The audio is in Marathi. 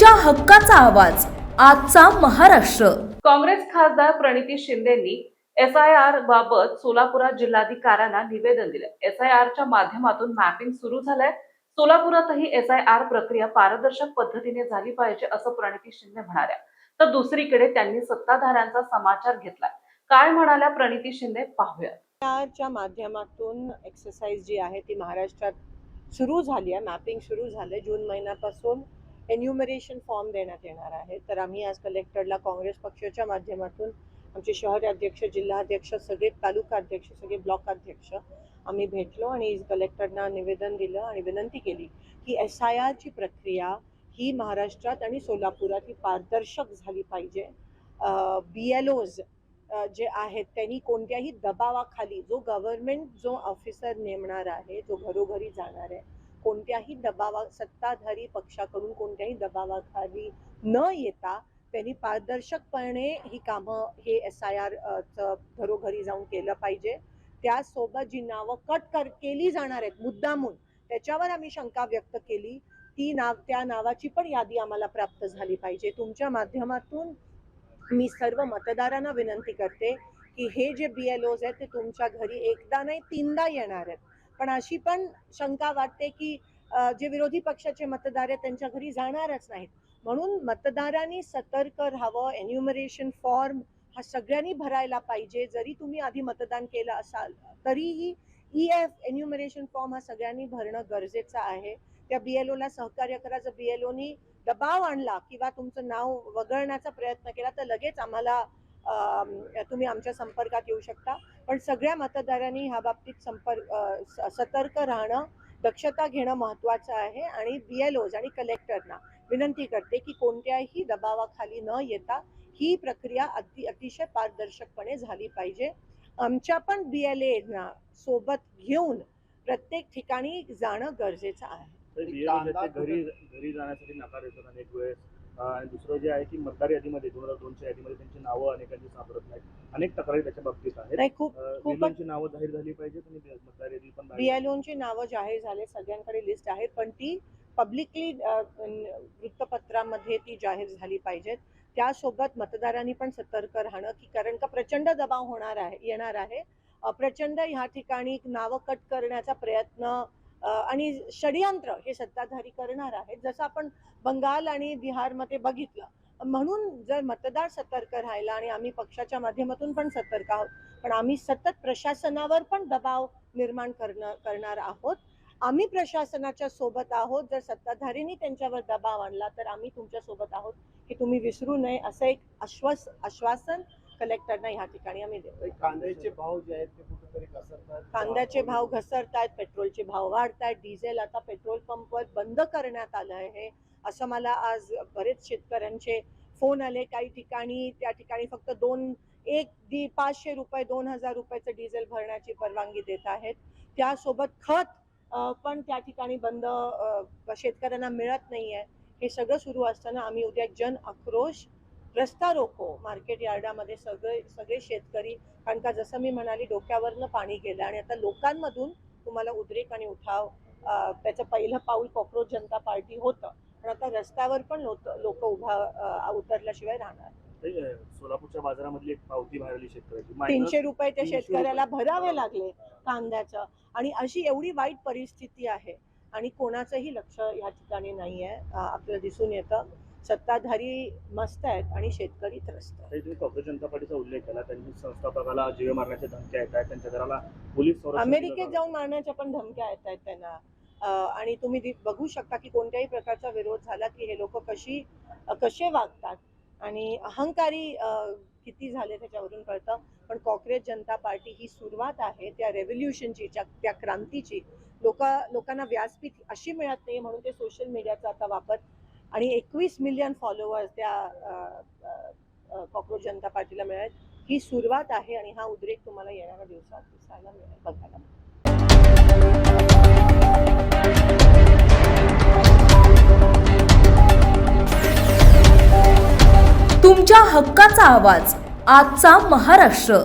तुमच्या हक्काचा आवाज आजचा महाराष्ट्र। काँग्रेस खासदार प्रणिती शिंदेंनी SIR बाबत सोलापुरात जिल्हाधिकाऱ्यांना निवेदन दिले। SIRच्या माध्यमातून मॅपिंग सुरू झालंय। सोलापुरातही SIR प्रक्रिया पारदर्शक पद्धतीने झाली पाहिजे असं प्रणिती शिंदे म्हणाल्या। तर दुसरीकडे त्यांनी सत्ताधाऱ्यांचा समाचार घेतलाय। काय म्हणाल्या प्रणिती शिंदे पाहूया। च्या माध्यमातून एक्सरसाइज जी आहे ती महाराष्ट्रात सुरू झाली आहे। मॅपिंग सुरू झाले। जून महिन्यापासून एन्युमरेशन फॉर्म देण्यात येणार आहे। तर आम्ही आज कलेक्टरला काँग्रेस पक्षाच्या माध्यमातून आमचे शहर अध्यक्ष, जिल्हा अध्यक्ष, सगळे तालुका अध्यक्ष, सगळे ब्लॉक अध्यक्ष आम्ही भेटलो आणि कलेक्टरना निवेदन दिलं आणि विनंती केली की SIR ची प्रक्रिया ही महाराष्ट्रात आणि सोलापुरात ही पारदर्शक झाली पाहिजे। BLOs जे आहेत त्यांनी कोणत्याही दबावाखाली जो गव्हर्नमेंट जो ऑफिसर नेमणार आहे, जो घरोघरी जाणार आहे, कोणत्याही सत्ताधारी पक्षाकडून कोणत्याही दबावाखाली न येता त्यांनी पारदर्शकपणे ही कामं हे SIR घरोघरी जाऊन केलं पाहिजे। त्यासोबत जी नावं केली जाणार आहेत मुद्दामून, त्याच्यावर आम्ही शंका व्यक्त केली। त्या नावाची पण यादी आम्हाला प्राप्त झाली पाहिजे। तुमच्या माध्यमातून मी सर्व मतदारांना विनंती करते की हे जे BLOs आहेत ते तुमच्या घरी एकदा नाही तीनदा येणार आहेत। पण अशी पण शंका वाटते की जे विरोधी पक्षाचे मतदार आहेत त्यांच्या घरी जाणारच नाहीत। म्हणून मतदारांनी सतर्क राहावं। एन्युमरेशन फॉर्म हा सगळ्यांनी भरायला पाहिजे। जरी तुम्ही आधी मतदान केलं असाल तरीही EF एन्युमरेशन फॉर्म हा सगळ्यांनी भरणं गरजेचं आहे। त्या BLOला सहकार्य करा। जर BLOनी दबाव आणला किंवा तुमचं नाव वगळण्याचा प्रयत्न केला तर लगेच आम्हाला तुम्ही आमच्या संपर्कात येऊ शकता। पण सगळ्या मतदारांनी ह्या बाबतीत सतर्क राहणं, दक्षता घेणं महत्त्वाचं आहे। आणि BLOs आणि कलेक्टरना विनंती करते की कोणत्याही दबावाखाली न येता ही प्रक्रिया अतिशय पारदर्शकपणे झाली पाहिजे। आमच्या पण BLAना सोबत घेऊन प्रत्येक ठिकाणी जाणं गरजेचं आहे। घरी जाण्यासाठी नकार येतात अनेक वेळेस। आणि दुसरं जे आहे की मतदार यादीमध्ये 2002च्या यादीमध्ये त्यांची नावं अनेकांची सापडत नाहीत। अनेक तक्रारी त्याच्या बाबतीत आहेत। BLOची नावं जाहीर झाली पाहिजेत आणि मतदार यादी पण BLOची नावं जाहीर झाले, सगळ्यांकडे लिस्ट आहे, पण ती पब्लिकली वृत्तपत्रामध्ये ती जाहीर झाली पाहिजेत। त्यासोबत मतदारांनी पण सतर्क राहणं की कारण का प्रचंड दबाव येणार आहे। प्रचंड ह्या ठिकाणी नावं कट करण्याचा प्रयत्न आणि षडयंत्र हे सत्ताधारी करणार आहेत, जसं आपण बंगाल आणि बिहारमध्ये बघितलं। म्हणून जर मतदार सतर्क राहिला आणि आम्ही पक्षाच्या माध्यमातून पण सतर्क आहोत, पण आम्ही सतत प्रशासनावर पण दबाव निर्माण करणार आहोत। आम्ही प्रशासनाच्या सोबत आहोत। जर सत्ताधारींनी त्यांच्यावर दबाव आणला तर आम्ही तुमच्या सोबत आहोत हे तुम्ही विसरू नये, असं एक आश्वासन कलेक्टरना ह्या ठिकाणी आम्ही देतो। कांद्याचे भाव जे आहेत ते कुठेतरी घसरतात। कांद्याचे भाव घसरतात, पेट्रोलचे भाव वाढतात, डिझेल आता पेट्रोल पंपवर बंद करण्यात आलं आहे असं मला आज बरेच शेतकऱ्यांचे फोन आले। काही ठिकाणी त्या ठिकाणी फक्त 500 रुपये 2000 रुपयाचं डिझेल भरण्याची परवानगी देत आहेत। त्यासोबत खत पण त्या ठिकाणी बंद, शेतकऱ्यांना मिळत नाहीये। हे सगळं सुरू असताना आम्ही उद्या जन आक्रोश रस्ता रोको मार्केट यार्डामध्ये सगळे शेतकरी, कारण का जसं मी म्हणाली डोक्यावरनं पाणी गेलं आणि आता लोकांमधून तुम्हाला उद्रेक आणि उठाव, त्याचं पहिलं पाऊल कॉक्रोच जनता पार्टी होतं, पण आता रस्त्यावर पण लोक उतरल्याशिवाय राहणार। सोलापूरच्या बाजारामधली एक पावती भरली शेतकऱ्याची 300 रुपये त्या शेतकऱ्याला भरावे लागले कांद्याचं। आणि अशी एवढी वाईट परिस्थिती आहे आणि कोणाचंही लक्ष या ठिकाणी नाही आहे। आपल्याला दिसून येतं सत्ताधारी मस्त आहेत आणि शेतकरी त्रस्त आहेत। तुम्ही काँग्रेस जनता पार्टीचा उल्लेख केला, त्यांनी संस्थापकाला जीवे मारण्याच्या धमक्या येत आहेत, त्यांच्या घराला पोलीस अमेरिकेत जाऊन मारण्याच्या पण धमक्या येत आहेत त्यांना। आणि तुम्ही बघू शकता की कोणत्याही प्रकारचा विरोध झाला की हे लोक कसे वागतात आणि अहंकारी किती झाले त्याच्यावरून कळतं। पण काँग्रेस जनता पार्टी ही सुरुवात आहे त्या रेव्होल्युशनची, त्या क्रांतीची। लोकांना व्यासपीठ अशी मिळत नाही म्हणून ते सोशल मीडियाचा आता वापर आणि 21 मिलियन फॉलोअर्स त्या काँग्रेस जनता पार्टीला मिळाले। ही सुरुवात आहे आणि हा उद्रेक तुम्हाला येणाऱ्या दिवसात दिसायला मिळेल, बघायला मिळेल। तुमच्या हक्काचा आवाज आजचा महाराष्ट्र।